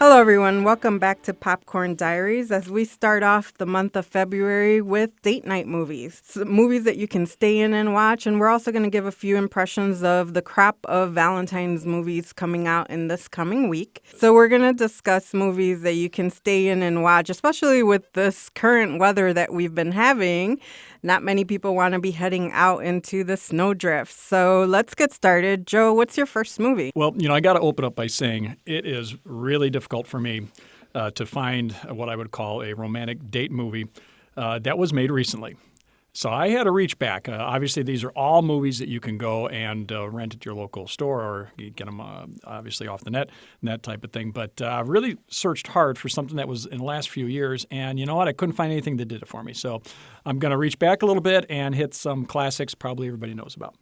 Hello, everyone. Welcome back to Popcorn Diaries as we start off the month of February with date night movies. So movies that you can stay in and watch. And we're also going to give a few impressions of the crop of Valentine's movies coming out in this coming week. So we're going to discuss movies that you can stay in and watch, especially with this current weather that we've been having. Not many people want to be heading out into the snowdrifts. So let's get started. Joe, what's your first movie? Well, I got to open up by saying it is really difficult for me to find what I would call a romantic date movie that was made recently. So I had to reach back. Obviously, these are all movies that you can go and rent at your local store or you get them obviously off the net and that type of thing. But I really searched hard for something that was in the last few years. And you know what? I couldn't find anything that did it for me. So I'm going to reach back a little bit and hit some classics probably everybody knows about.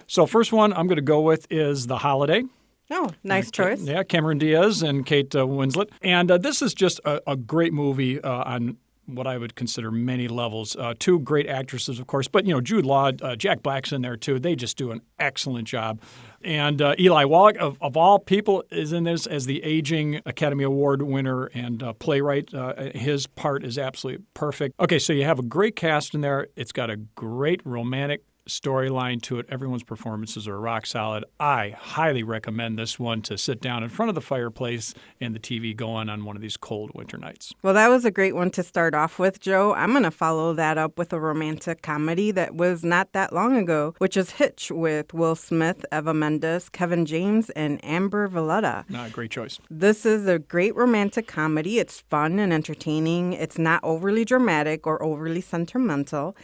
So first one I'm going to go with is The Holiday. Oh, nice choice. Yeah, Cameron Diaz and Kate Winslet. And this is just a great movie on what I would consider many levels. Two great actresses, of course, but, Jude Law, Jack Black's in there, too. They just do an excellent job. And Eli Wallach, of all people, is in this as the aging Academy Award winner and playwright. His part is absolutely perfect. Okay, so you have a great cast in there. It's got a great romantic storyline to it. Everyone's performances are rock solid. I highly recommend this one to sit down in front of the fireplace and the TV going on one of these cold winter nights. Well, that was a great one to start off with, Joe. I'm going to follow that up with a romantic comedy that was not that long ago, which is Hitch with Will Smith, Eva Mendes, Kevin James, and Amber Valletta. Great choice. This is a great romantic comedy. It's fun and entertaining. It's not overly dramatic or overly sentimental.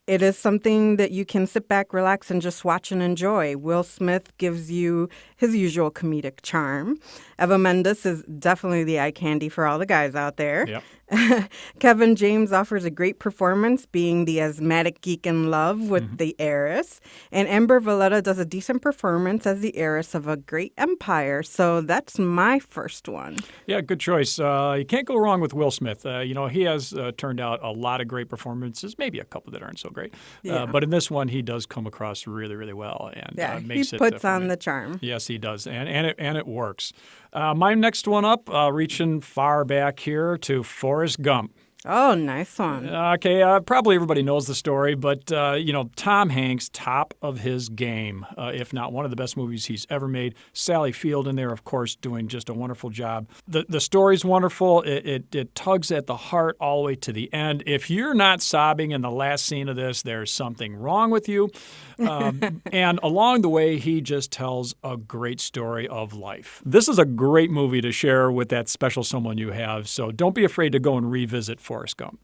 It is something that you can sit back, relax, and just watch and enjoy. Will Smith gives you his usual comedic charm. Eva Mendes is definitely the eye candy for all the guys out there. Yep. Kevin James offers a great performance, being the asthmatic geek in love with the heiress. And Amber Valletta does a decent performance as the heiress of a great empire. So that's my first one. Yeah, good choice. You can't go wrong with Will Smith. He has turned out a lot of great performances, maybe a couple that aren't so great. Yeah. But in this one, he does come across really, really well. And makes he puts on the charm. Yes, he does. And it works. My next one up, reaching far back here to Forrest Gump. Oh, nice one. Okay, probably everybody knows the story, but, Tom Hanks, top of his game, if not one of the best movies he's ever made. Sally Field in there, of course, doing just a wonderful job. The story's wonderful. It tugs at the heart all the way to the end. If you're not sobbing in the last scene of this, there's something wrong with you. And along the way, he just tells a great story of life. This is a great movie to share with that special someone you have, so don't be afraid to go and revisit Forrest Gump.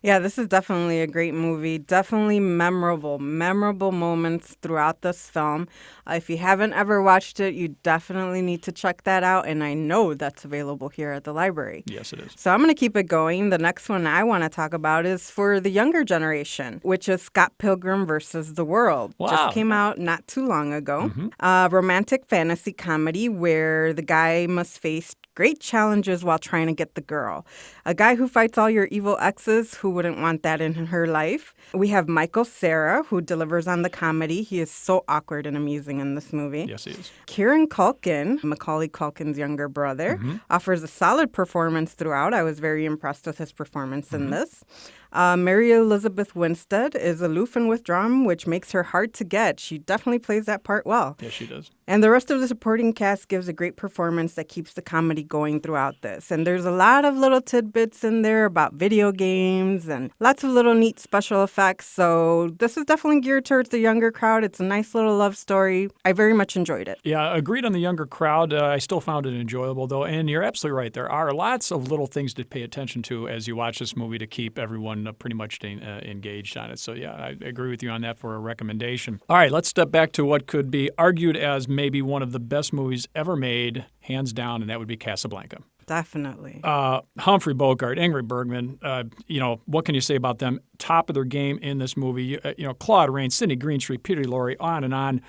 Yeah, this is definitely a great movie. Definitely memorable moments throughout this film. If you haven't ever watched it, you definitely need to check that out. And I know that's available here at the library. Yes, it is. So I'm going to keep it going. The next one I want to talk about is for the younger generation, which is Scott Pilgrim versus the World. Wow. Just came out not too long ago. A romantic fantasy comedy where the guy must face great challenges while trying to get the girl. A guy who fights all your evil exes. Who wouldn't want that in her life? We have Michael Cera, who delivers on the comedy. He is so awkward and amusing in this movie. Yes, he is. Kieran Culkin, Macaulay Culkin's younger brother, offers a solid performance throughout. I was very impressed with his performance in this. Mary Elizabeth Winstead is aloof and withdrawn, which makes her hard to get. She definitely plays that part well. Yes, she does. And the rest of the supporting cast gives a great performance that keeps the comedy going throughout this. And there's a lot of little tidbits in there about video games and lots of little neat special effects. So this is definitely geared towards the younger crowd. It's a nice little love story. I very much enjoyed it. Yeah, agreed on the younger crowd. I still found it enjoyable, though. And you're absolutely right. There are lots of little things to pay attention to as you watch this movie to keep everyone pretty much engaged on it. So, yeah, I agree with you on that for a recommendation. All right, let's step back to what could be argued as maybe one of the best movies ever made, hands down, and that would be Casablanca. Definitely. Humphrey Bogart, Ingrid Bergman, what can you say about them? Top of their game in this movie. Claude Rains, Sidney Greenstreet, Peter Lorre, on and on.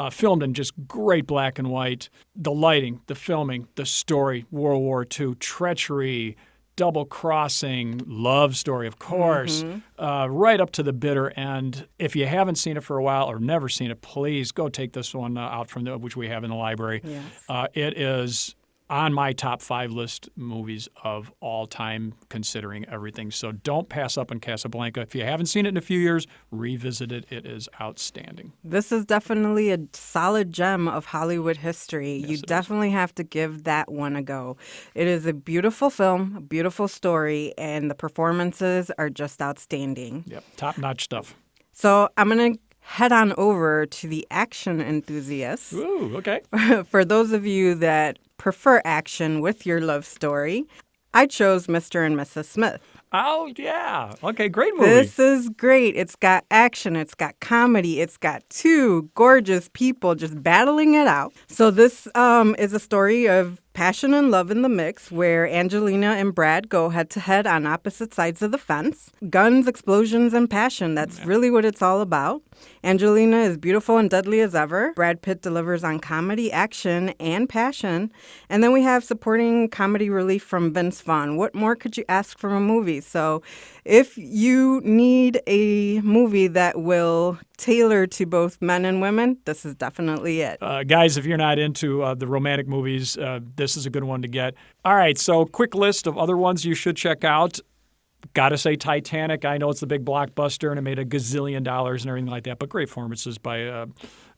Filmed in just great black and white. The lighting, the filming, the story, World War II, treachery, double-crossing, love story, of course, right up to the bitter end. If you haven't seen it for a while or never seen it, please go take this one out from which we have in the library. Yes. It is on my top 5 list movies of all time, considering everything. So don't pass up on Casablanca. If you haven't seen it in a few years, revisit it. It is outstanding. This is definitely a solid gem of Hollywood history. Yes, You definitely have to give that one a go. It is a beautiful film, a beautiful story, and the performances are just outstanding. Yep, top-notch stuff. So I'm going to head on over to the action enthusiasts. Ooh, okay. For those of you that prefer action with your love story, I chose Mr. and Mrs. Smith. Oh, yeah. Okay, great movie. This is great. It's got action, it's got comedy, it's got two gorgeous people just battling it out. So this is a story of passion and love in the mix, where Angelina and Brad go head-to-head on opposite sides of the fence. Guns, explosions, and passion. That's really what it's all about. Angelina is beautiful and deadly as ever. Brad Pitt delivers on comedy, action, and passion. And then we have supporting comedy relief from Vince Vaughn. What more could you ask from a movie? So if you need a movie that will tailor to both men and women, this is definitely it. Guys, if you're not into the romantic movies, this is a good one to get. All right, so quick list of other ones you should check out. Gotta say Titanic. I know it's the big blockbuster and it made $1 gazillion and everything like that, but great performances by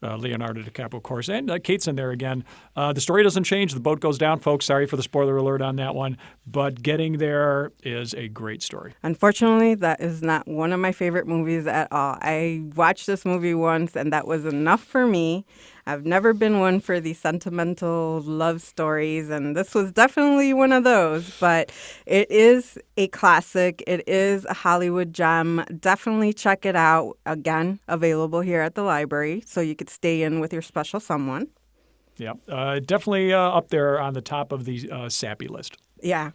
Leonardo DiCaprio, of course. And Kate's in there again. The story doesn't change. The boat goes down, folks. Sorry for the spoiler alert on that one. But getting there is a great story. Unfortunately, that is not one of my favorite movies at all. I watched this movie once and that was enough for me. I've never been one for the sentimental love stories, and this was definitely one of those. But it is a classic. It is a Hollywood gem. Definitely check it out. Again, available here at the library, so you could stay in with your special someone. Yeah, definitely up there on the top of the sappy list. Yeah.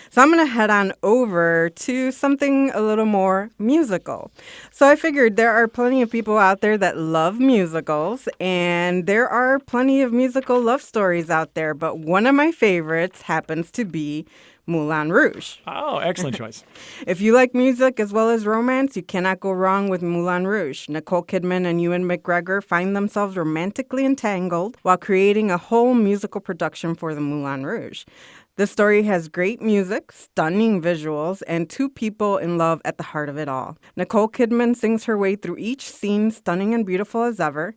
So I'm going to head on over to something a little more musical. So I figured there are plenty of people out there that love musicals, and there are plenty of musical love stories out there, but one of my favorites happens to be Moulin Rouge. Oh, excellent choice. If you like music as well as romance, you cannot go wrong with Moulin Rouge. Nicole Kidman and Ewan McGregor find themselves romantically entangled while creating a whole musical production for the Moulin Rouge. The story has great music, stunning visuals, and two people in love at the heart of it all. Nicole Kidman sings her way through each scene, stunning and beautiful as ever.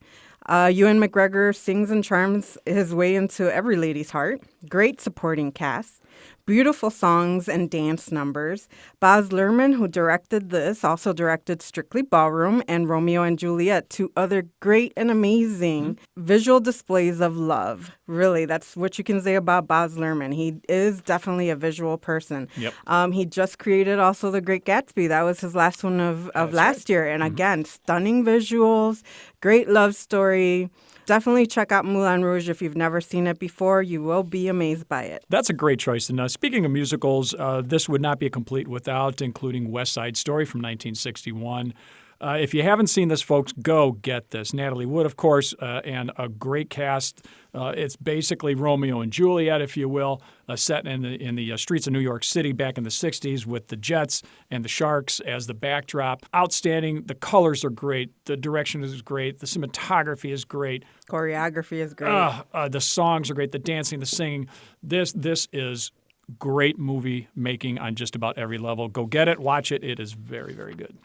Ewan McGregor sings and charms his way into every lady's heart. Great supporting cast. Beautiful songs and dance numbers. Baz Luhrmann, who directed this, also directed Strictly Ballroom and Romeo and Juliet, two other great and amazing visual displays of love. Really, that's what you can say about Baz Luhrmann. He is definitely a visual person. Yep. He just created also The Great Gatsby. That was his last one of last year. And again, stunning visuals, great love story. Definitely check out Moulin Rouge if you've never seen it before. You will be amazed by it. That's a great choice. And speaking of musicals, this would not be complete without including West Side Story from 1961. If you haven't seen this, folks, go get this. Natalie Wood, of course, and a great cast. It's basically Romeo and Juliet, if you will, set in the streets of New York City back in the 60s with the Jets and the Sharks as the backdrop. Outstanding. The colors are great. The direction is great. The cinematography is great. Choreography is great. The songs are great. The dancing, the singing. This is great movie making on just about every level. Go get it. Watch it. It is very, very good.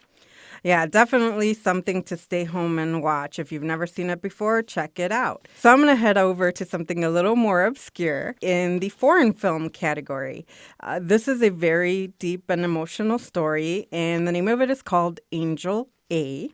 Yeah, definitely something to stay home and watch. If you've never seen it before, check it out. So I'm going to head over to something a little more obscure in the foreign film category. This is a very deep and emotional story, and the name of it is called Angel A.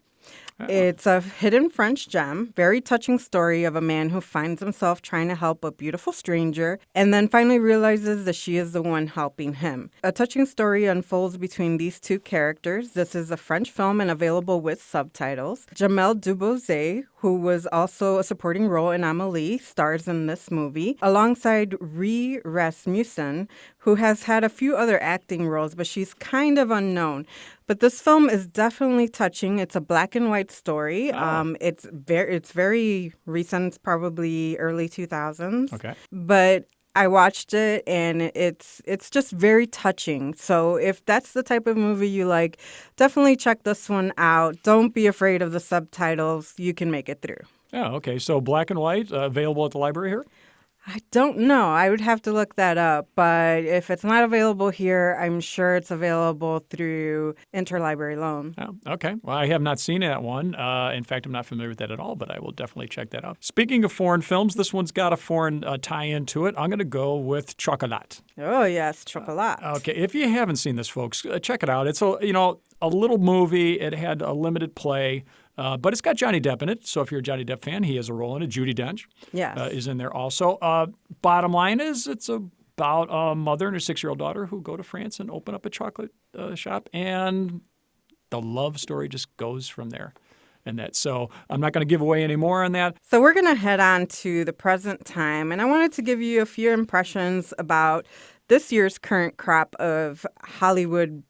It's a hidden French gem, very touching story of a man who finds himself trying to help a beautiful stranger and then finally realizes that she is the one helping him. A touching story unfolds between these two characters. This is a French film and available with subtitles. Jamel Debbouze, who was also a supporting role in Amélie, stars in this movie, alongside Ree Rasmussen, who has had a few other acting roles, but she's kind of unknown. But this film is definitely touching. It's a black and white story. Oh. It's very recent. It's probably early 2000s. Okay. But I watched it, and it's just very touching. So if that's the type of movie you like, definitely check this one out. Don't be afraid of the subtitles. You can make it through. Oh, okay. So black and white, available at the library here? I don't know. I would have to look that up. But if it's not available here, I'm sure it's available through interlibrary loan. Oh, okay. Well, I have not seen that one. In fact, I'm not familiar with that at all, but I will definitely check that out. Speaking of foreign films, this one's got a foreign tie-in to it. I'm going to go with Chocolat. Oh, yes, Chocolat. Okay. If you haven't seen this, folks, check it out. It's a little movie. It had a limited play. But it's got Johnny Depp in it, so if you're a Johnny Depp fan, he has a role in it. Judi Dench is in there also. Bottom line is it's about a mother and her 6-year-old daughter who go to France and open up a chocolate shop, and the love story just goes from there. So I'm not going to give away any more on that. So we're going to head on to the present time, and I wanted to give you a few impressions about this year's current crop of Hollywood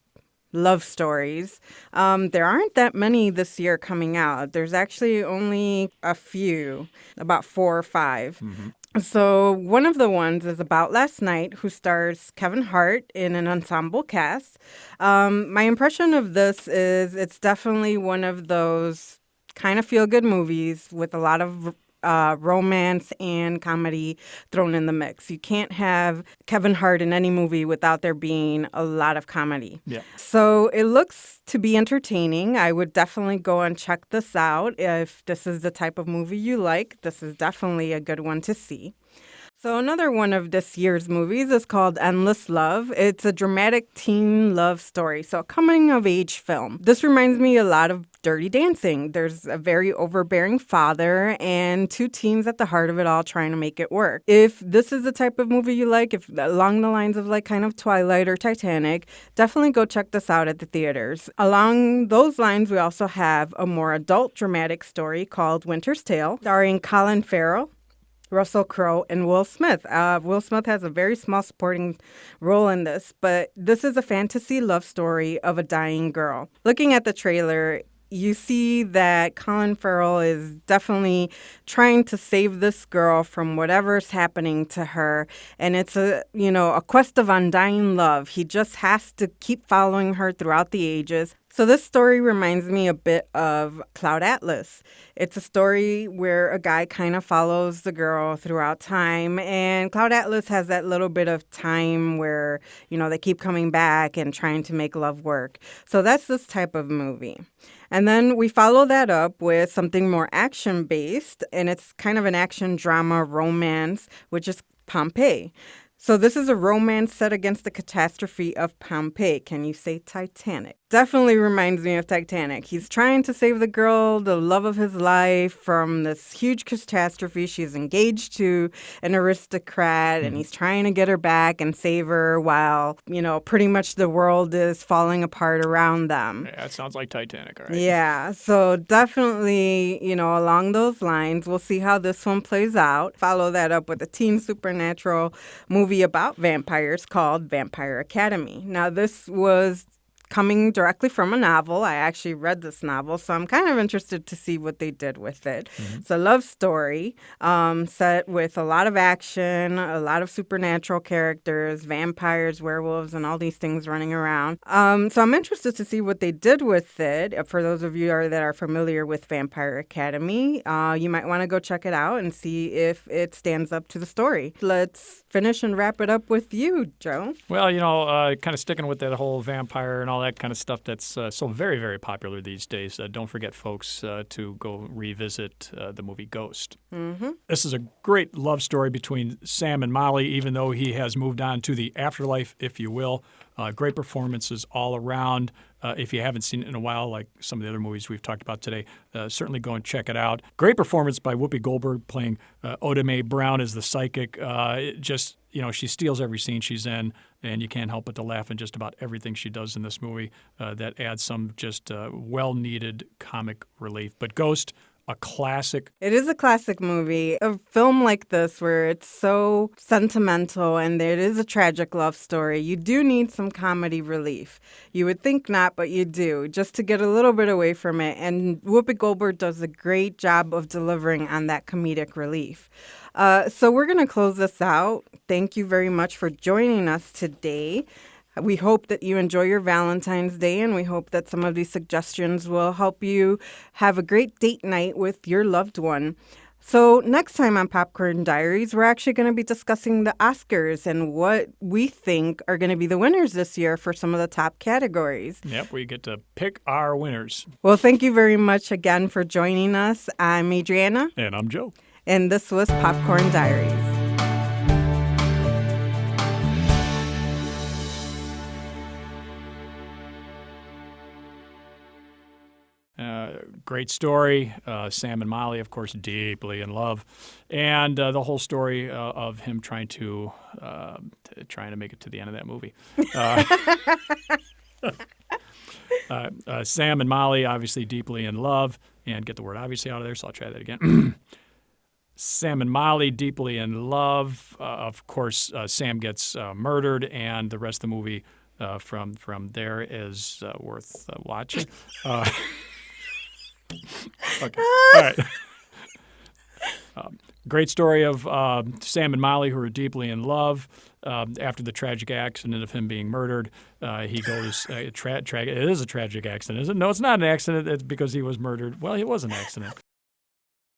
love stories. There aren't that many this year coming out. There's actually only a few, about 4 or 5. Mm-hmm. So one of the ones is About Last Night, who stars Kevin Hart in an ensemble cast. My impression of this is it's definitely one of those kind of feel-good movies with a lot of romance and comedy thrown in the mix. You can't have Kevin Hart in any movie without there being a lot of comedy. Yeah. So it looks to be entertaining. I would definitely go and check this out. If this is the type of movie you like, this is definitely a good one to see. So another one of this year's movies is called Endless Love. It's a dramatic teen love story, so a coming-of-age film. This reminds me a lot of Dirty Dancing. There's a very overbearing father and 2 teens at the heart of it all trying to make it work. If this is the type of movie you like, if along the lines of like kind of Twilight or Titanic, definitely go check this out at the theaters. Along those lines, we also have a more adult dramatic story called Winter's Tale, starring Colin Farrell, Russell Crowe, and Will Smith. Will Smith has a very small supporting role in this, but this is a fantasy love story of a dying girl. Looking at the trailer, you see that Colin Farrell is definitely trying to save this girl from whatever's happening to her. And it's a quest of undying love. He just has to keep following her throughout the ages. So this story reminds me a bit of Cloud Atlas. It's a story where a guy kind of follows the girl throughout time. And Cloud Atlas has that little bit of time where, they keep coming back and trying to make love work. So that's this type of movie. And then we follow that up with something more action-based, and it's kind of an action drama romance, which is Pompeii. So this is a romance set against the catastrophe of Pompeii. Can you say Titanic? Definitely reminds me of Titanic. He's trying to save the girl, the love of his life, from this huge catastrophe. She's engaged to an aristocrat, and he's trying to get her back and save her while, pretty much the world is falling apart around them. Yeah, it sounds like Titanic, all right? Yeah, so definitely, along those lines, we'll see how this one plays out. Follow that up with a teen supernatural movie about vampires called Vampire Academy. Now, this was coming directly from a novel. I actually read this novel, so I'm kind of interested to see what they did with it. Mm-hmm. It's a love story set with a lot of action, a lot of supernatural characters, vampires, werewolves, and all these things running around. So I'm interested to see what they did with it. For those of you that are familiar with Vampire Academy, you might want to go check it out and see if it stands up to the story. Let's finish and wrap it up with you, Joe. Well, kind of sticking with that whole vampire and all that kind of stuff that's so very, very popular these days. Don't forget, folks, to go revisit the movie Ghost. Mm-hmm. This is a great love story between Sam and Molly, even though he has moved on to the afterlife, if you will. Great performances all around. If you haven't seen it in a while, like some of the other movies we've talked about today, certainly go and check it out. Great performance by Whoopi Goldberg playing Oda Mae Brown as the psychic. She steals every scene she's in, and you can't help but to laugh at just about everything she does in this movie. That adds some just well-needed comic relief. But Ghost, a classic. It is a classic movie. A film like this where it's so sentimental and it is a tragic love story, you do need some comedy relief. You would think not, but you do, just to get a little bit away from it. And Whoopi Goldberg does a great job of delivering on that comedic relief. So we're going to close this out. Thank you very much for joining us today. We hope that you enjoy your Valentine's Day, and we hope that some of these suggestions will help you have a great date night with your loved one. So next time on Popcorn Diaries, we're actually going to be discussing the Oscars and what we think are going to be the winners this year for some of the top categories. Yep, we get to pick our winners. Well, thank you very much again for joining us. I'm Adriana. And I'm Joe. And this was Popcorn Diaries. Great story. Sam and Molly, of course, deeply in love, and the whole story of him trying to make it to the end of that movie. Sam and Molly, obviously deeply in love, and get the word obviously out of there. So I'll try that again. Sam and Molly, deeply in love. Of course, Sam gets murdered, and the rest of the movie from there is worth watching. Okay. All right. Great story of Sam and Molly, who are deeply in love. After the tragic accident of him being murdered, he goes. It is a tragic accident, isn't it? No, it's not an accident. It's because he was murdered. Well, it was an accident.